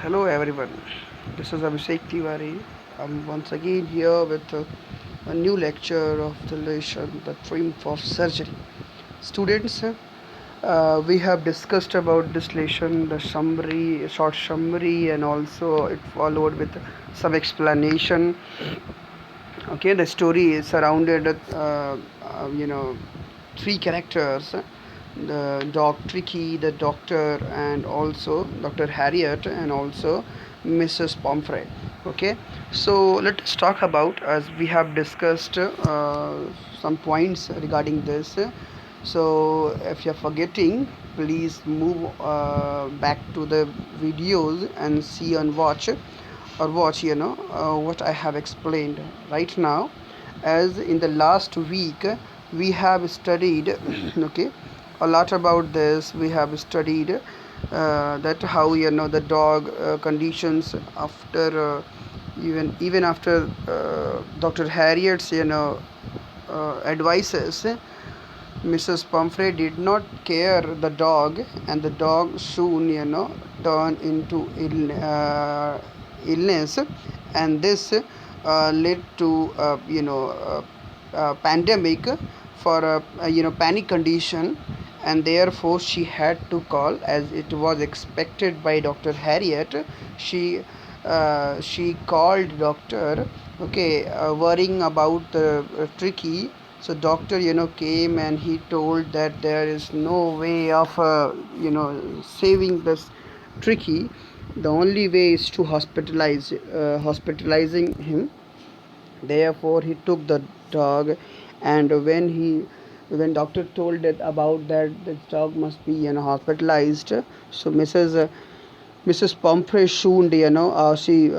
Hello everyone, this is Abhishek Tiwari. I'm once again here with a new lecture of the lesson The Triumph of Surgery. Students, we have discussed about this lesson, the summary, short summary, and also it followed with some explanation. Okay, the story is surrounded, three characters: the dog Tricky, the doctor, and also Dr. Harriet, and also Mrs. Pomfrey. Okay, so let us talk about, as we have discussed some points regarding this. So if you're forgetting, please move back to the videos and see and watch what I have explained right now. As in the last week we have studied okay, a lot about this. We have studied that how the dog conditions after even after Dr. Harriet's advices. Mrs. Pumphrey did not care the dog, and the dog soon, turned into illness, and this led to pandemic for a panic condition, and therefore she had to call, as it was expected by Dr. Harriet. She called doctor, okay, worrying about the Tricky. So doctor came, and he told that there is no way of saving this Tricky. The only way is to hospitalizing him. Therefore he took the dog, and when doctor told it about that this dog must be hospitalized. So Mrs. Pumphrey soon, she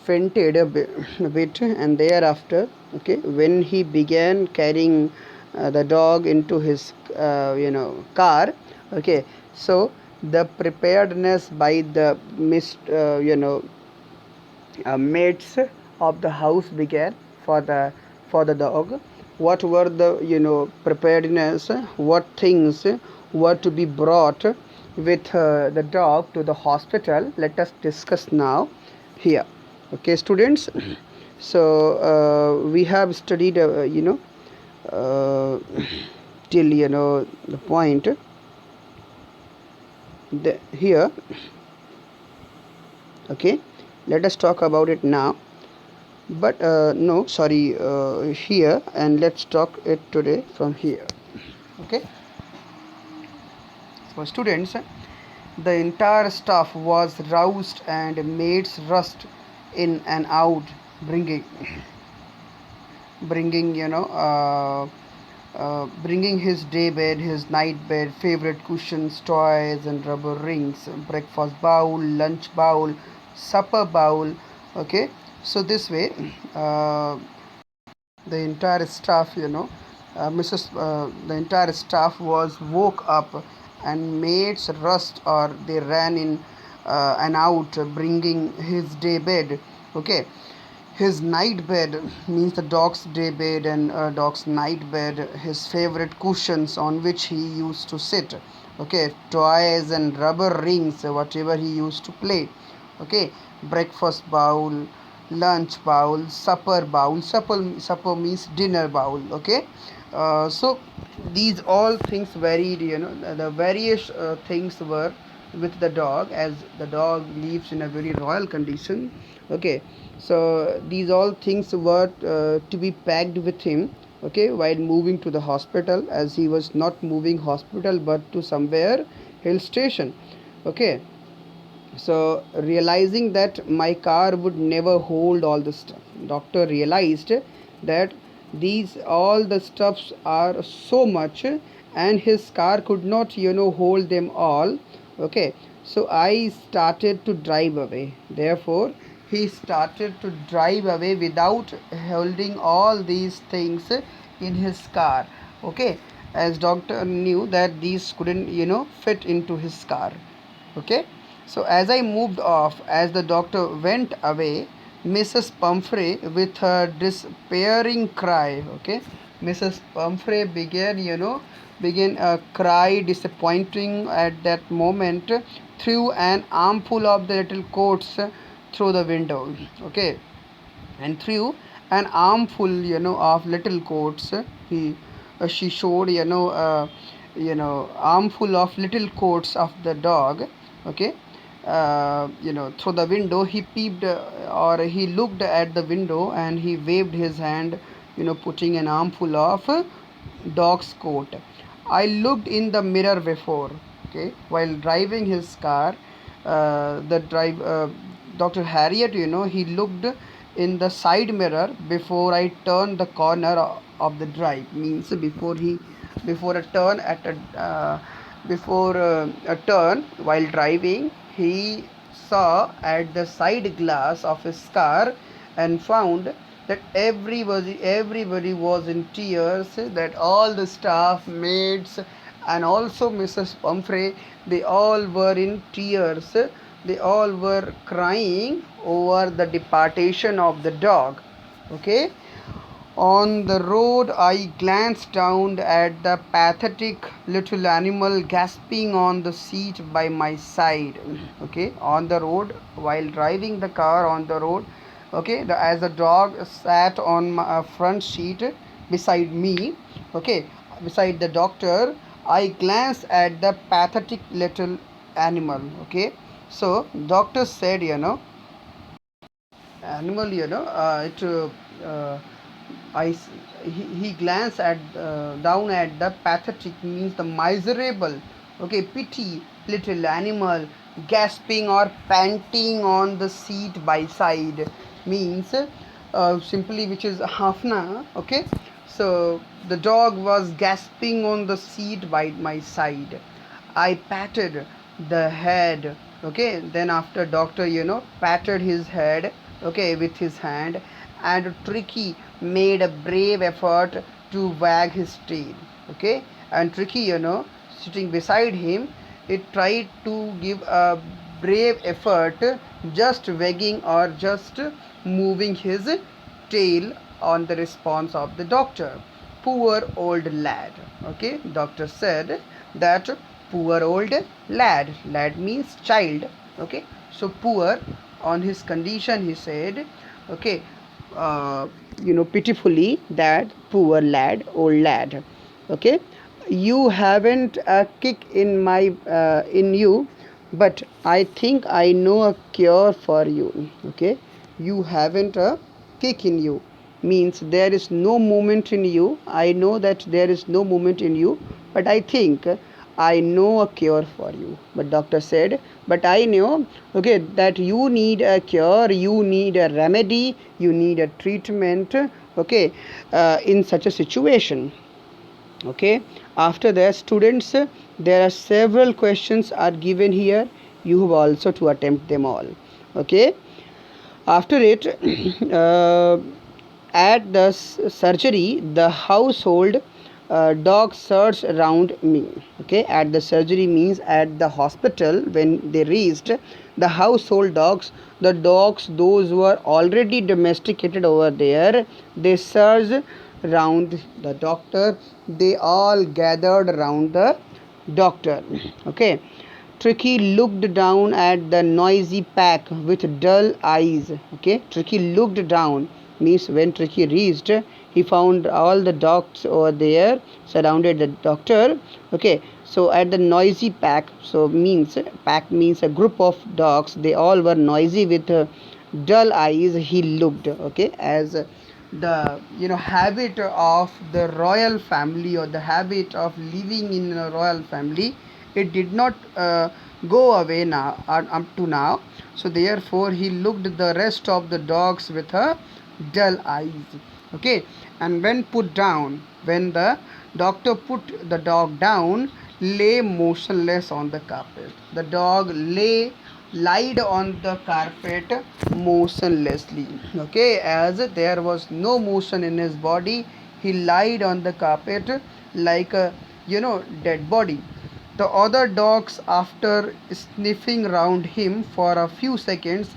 fainted a bit, and thereafter, okay, when he began carrying the dog into his, car, okay, so the preparedness by the mates of the house began for the dog. What were the preparedness? What things were to be brought with the dog to the hospital? Let us discuss now here. Okay, students. So we have studied, uh, till the point here. Okay, let us talk about it now. But no, sorry, here, and let's talk it today from here. Okay, so students, the entire staff was roused, and maids rushed in and out, bringing bringing his day bed, his night bed, favorite cushions, toys, and rubber rings, breakfast bowl, lunch bowl, supper bowl. Okay, so this way, uh, the entire staff, the entire staff was woke up, and maids rushed, or they ran in and out, bringing his day bed. Okay, his night bed means the dog's day bed and dog's night bed, his favorite cushions on which he used to sit. Okay, toys and rubber rings, whatever he used to play. Okay, breakfast bowl, lunch bowl, supper bowl. Supper means dinner bowl. Okay, so these all things varied. The various things were with the dog, as the dog lives in a very royal condition. Okay, so these all things were to be packed with him, okay, while moving to the hospital, as he was not moving hospital but to somewhere hill station. Okay, so realizing that my car would never hold all the stuff, doctor realized that these all the stuffs are so much, and his car could not hold them all. Okay, so I started to drive away. Therefore he started to drive away without holding all these things in his car. Okay, as doctor knew that these couldn't fit into his car. Okay, so as I moved off, as the doctor went away, Mrs. Pumphrey, with her despairing cry, okay, Mrs. Pumphrey began a cry disappointing at that moment, threw an armful of the little coats through the window. Okay, and threw an armful of little coats. He She showed armful of little coats of the dog. Okay, through the window he peeped, or he looked at the window, and he waved his hand, putting an armful of dog's coat. I looked in the mirror before, okay, while driving his car. The drive Dr. Harriet, he looked in the side mirror before I turned the corner of the drive. Means before a turn at a before a turn while driving, he saw at the side glass of his car and found that everybody was in tears, that all the staff, maids, and also Mrs. Pumphrey, they all were in tears. They all were crying over the departation of the dog. Okay, on the road, I glanced down at the pathetic little animal gasping on the seat by my side. Okay, on the road, while driving the car on the road, okay, as the dog sat on my front seat beside me, okay, beside the doctor, I glanced at the pathetic little animal. Okay, so doctor said, animal, it I he glanced at down at the pathetic, means the miserable, okay, pity little animal gasping or panting on the seat by side, means simply, which is hafna. Okay, so the dog was gasping on the seat by my side. I patted the head. Okay, then after doctor, patted his head, okay, with his hand, and Tricky made a brave effort to wag his tail. Okay, and Tricky, sitting beside him, it tried to give a brave effort, just wagging or just moving his tail on the response of the doctor. Poor old lad. Okay, doctor said that poor old lad. Lad means child. Okay, so poor, on his condition, he said, okay, pitifully, that poor lad, old lad. Okay, you haven't a kick in you, but I think I know a cure for you. Okay, you haven't a kick in you, means there is no movement in you. I know that there is no movement in you, but I think I know a cure for you. But doctor said, but I know, okay, that you need a cure, you need a remedy, you need a treatment, okay, in such a situation. Okay, after that, students, there are several questions are given here. You have also to attempt them all. Okay, after it, at the surgery, the household dog searched around me. Okay, at the surgery means at the hospital, when they reached, the household dogs, the dogs those who were already domesticated over there, they searched round the doctor. They all gathered around the doctor. Okay, Tricky looked down at the noisy pack with dull eyes. Okay, Tricky looked down means when Tricky reached, he found all the dogs over there surrounded the doctor. Okay, so at the noisy pack, so means pack means a group of dogs. They all were noisy with dull eyes. He looked. Okay, as the habit of the royal family, or the habit of living in a royal family, it did not go away now, up to now. So therefore he looked the rest of the dogs with a dull eyes. Okay, and when the doctor put the dog down, lay motionless on the carpet. The dog lied on the carpet motionlessly. Okay, as there was no motion in his body, he lied on the carpet like a dead body. The other dogs, after sniffing round him for a few seconds,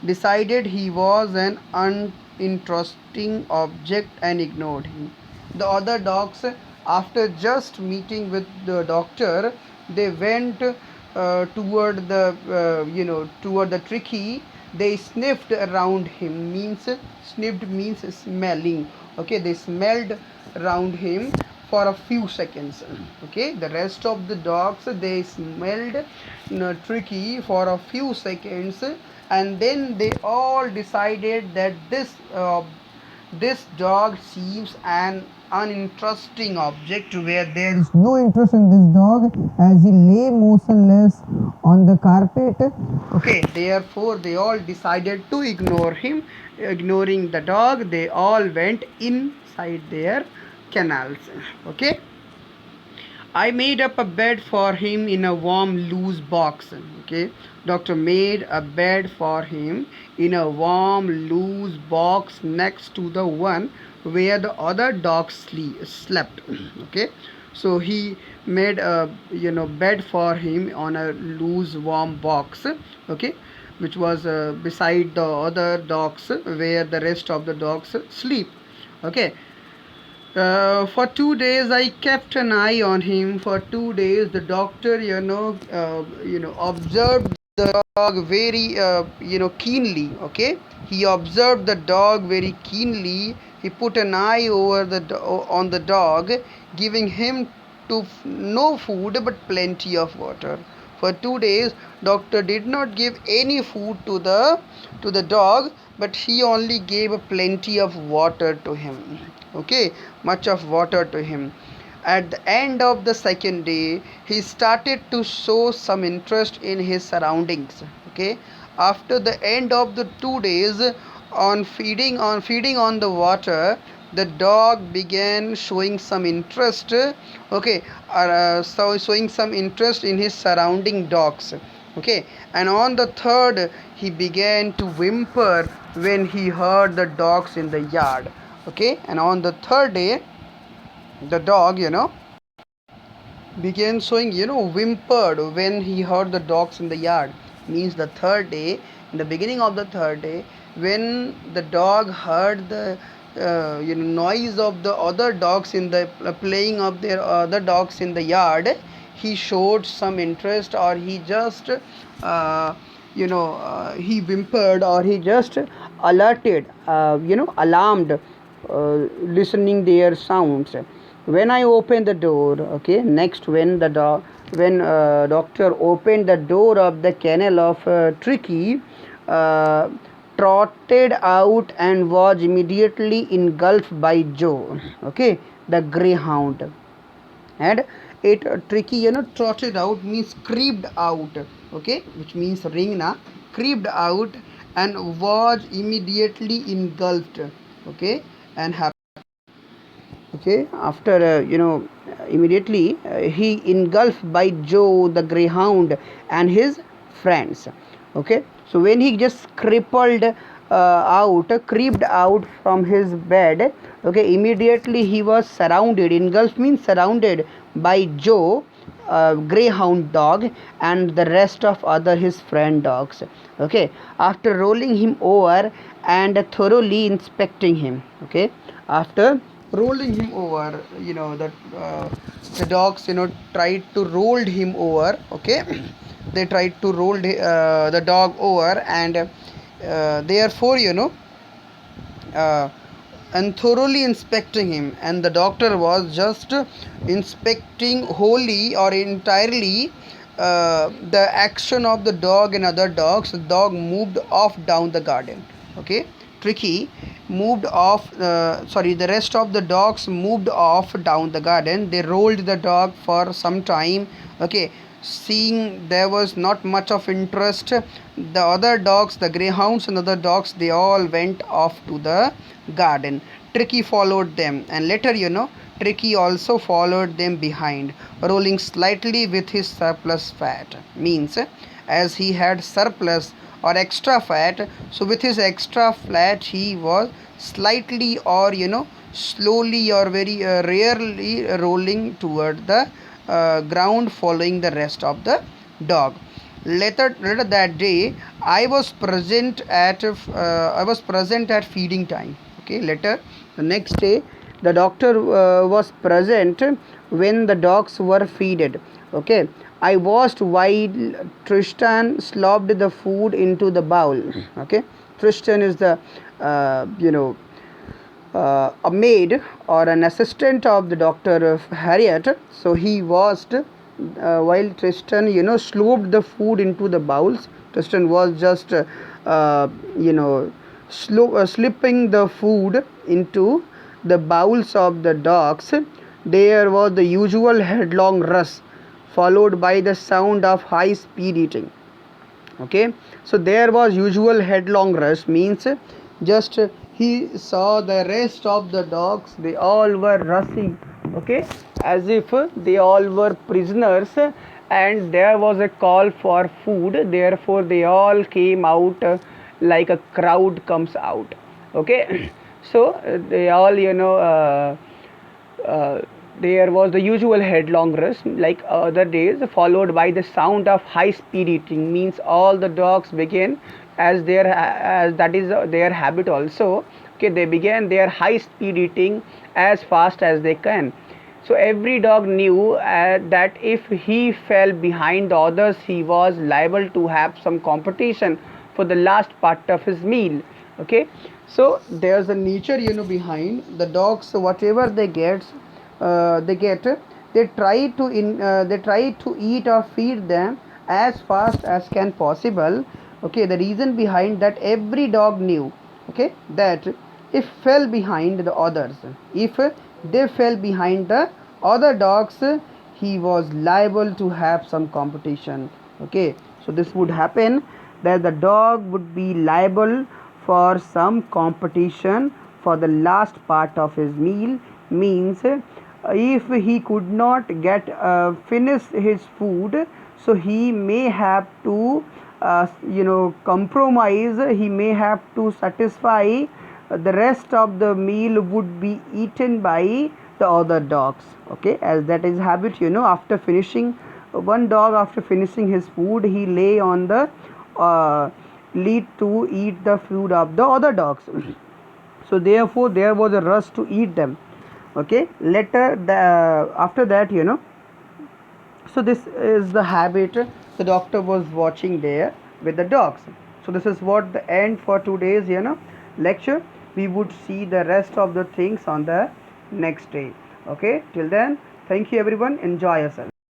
decided he was an uninteresting object and ignored him. the other dogs, after just meeting with the doctor, they went toward the toward the Tricky. They sniffed around him, means sniffed means smelling. Okay, they smelled around him for a few seconds. Okay, the rest of the dogs, they smelled Tricky for a few seconds, and then they all decided that this dog seems an uninteresting object, where there is no interest in this dog, as he lay motionless on the carpet. Okay, therefore they all decided to ignore him. Ignoring the dog, they all went inside their canals. Okay, I made up a bed for him in a warm, loose box. Okay, doctor made a bed for him in a warm, loose box next to the one where the other dogs slept. Okay, so he made a bed for him on a loose, warm box. Okay, which was beside the other dogs where the rest of the dogs sleep. Okay, for 2 days I kept an eye on him. For 2 days the doctor observed the dog very keenly. Okay, he observed the dog very keenly. He put an eye over on the dog, giving him no food but plenty of water. For 2 days doctor did not give any food to the dog, but he only gave plenty of water to him. Okay, much of water to him. At the end of the second day, he started to show some interest in his surroundings. Okay, after the end of the 2 days, on feeding on the water, the dog began showing some interest. Okay, so showing some interest in his surrounding dogs. Okay, and on the third, he began to whimper when he heard the dogs in the yard. Okay, and on the third day, the dog began showing whimpered when he heard the dogs in the yard. Means the third day, in the beginning of the third day, when the dog heard the noise of the other dogs in the playing of their other dogs in the yard, he showed some interest, or he just he whimpered, or he just alerted, alarmed, listening their sounds. When I opened the door, okay, next when the doctor opened the door of the kennel of Tricky, uh, trotted out and was immediately engulfed by Joe, okay, the greyhound. And it Tricky trotted out means creeped out. Okay, which means ringna, creeped out and was immediately engulfed. Okay, and okay, after immediately he engulfed by Joe the greyhound and his friends. Okay, so when he just creeped out from his bed, okay, immediately he was surrounded. Engulfed means surrounded by Joe, greyhound dog, and the rest of other his friend dogs. Okay, after rolling him over and thoroughly inspecting him. Okay, after rolling him over, the dogs tried to roll him over. Okay, they tried to roll the dog over, and therefore uh, and thoroughly inspecting him, and the doctor was just inspecting wholly or entirely the action of the dog and other dogs. The dog moved off down the garden. Okay, Tricky moved off, the rest of the dogs moved off down the garden. They rolled the dog for some time. Okay, seeing there was not much of interest, the other dogs, the greyhounds and other dogs, they all went off to the garden. Tricky followed them, and later Tricky also followed them behind, rolling slightly with his surplus fat. Means as he had surplus or extra fat, so with his extra fat he was slightly, or slowly, or very rarely rolling toward the ground, following the rest of the dog. Later that day, I was present at feeding time. Okay, later the next day, the doctor was present when the dogs were feeded. Okay, I watched while Tristan slopped the food into the bowl. Okay, Tristan is the a maid or an assistant of the doctor Harriet. So he watched while Tristan, slooped the food into the bowls. Tristan was just, you know, slipping the food into the bowls of the dogs. There was the usual headlong rush, followed by the sound of high speed eating. Okay, so there was usual headlong rush means just he saw the rest of the dogs, they all were rushing, okay, as if they all were prisoners, and there was a call for food, therefore they all came out like a crowd comes out. Okay, so they all uh, there was the usual headlong rush like other days, followed by the sound of high speed eating means all the dogs began as that is their habit also. Okay, they began their high speed eating as fast as they can. So every dog knew that if he fell behind the others, he was liable to have some competition for the last part of his meal. Okay, so there's a nature behind the dogs. Whatever they get, they try to eat or feed them as fast as can possible. Okay, the reason behind that, every dog knew, okay, that if fell behind the others, if they fell behind the other dogs, he was liable to have some competition. Okay, so this would happen that the dog would be liable for some competition for the last part of his meal means if he could not get finish his food, so he may have to compromise, he may have to satisfy the rest of the meal would be eaten by the other dogs. Okay, as that is habit, after finishing one dog, after finishing his food, he lay on the lead to eat the food of the other dogs. So therefore there was a rush to eat them. Okay, later after that, so this is the habit the doctor was watching there with the dogs. So this is what the end for today's lecture. We would see the rest of the things on the next day. Okay, till then, thank you everyone, enjoy yourself.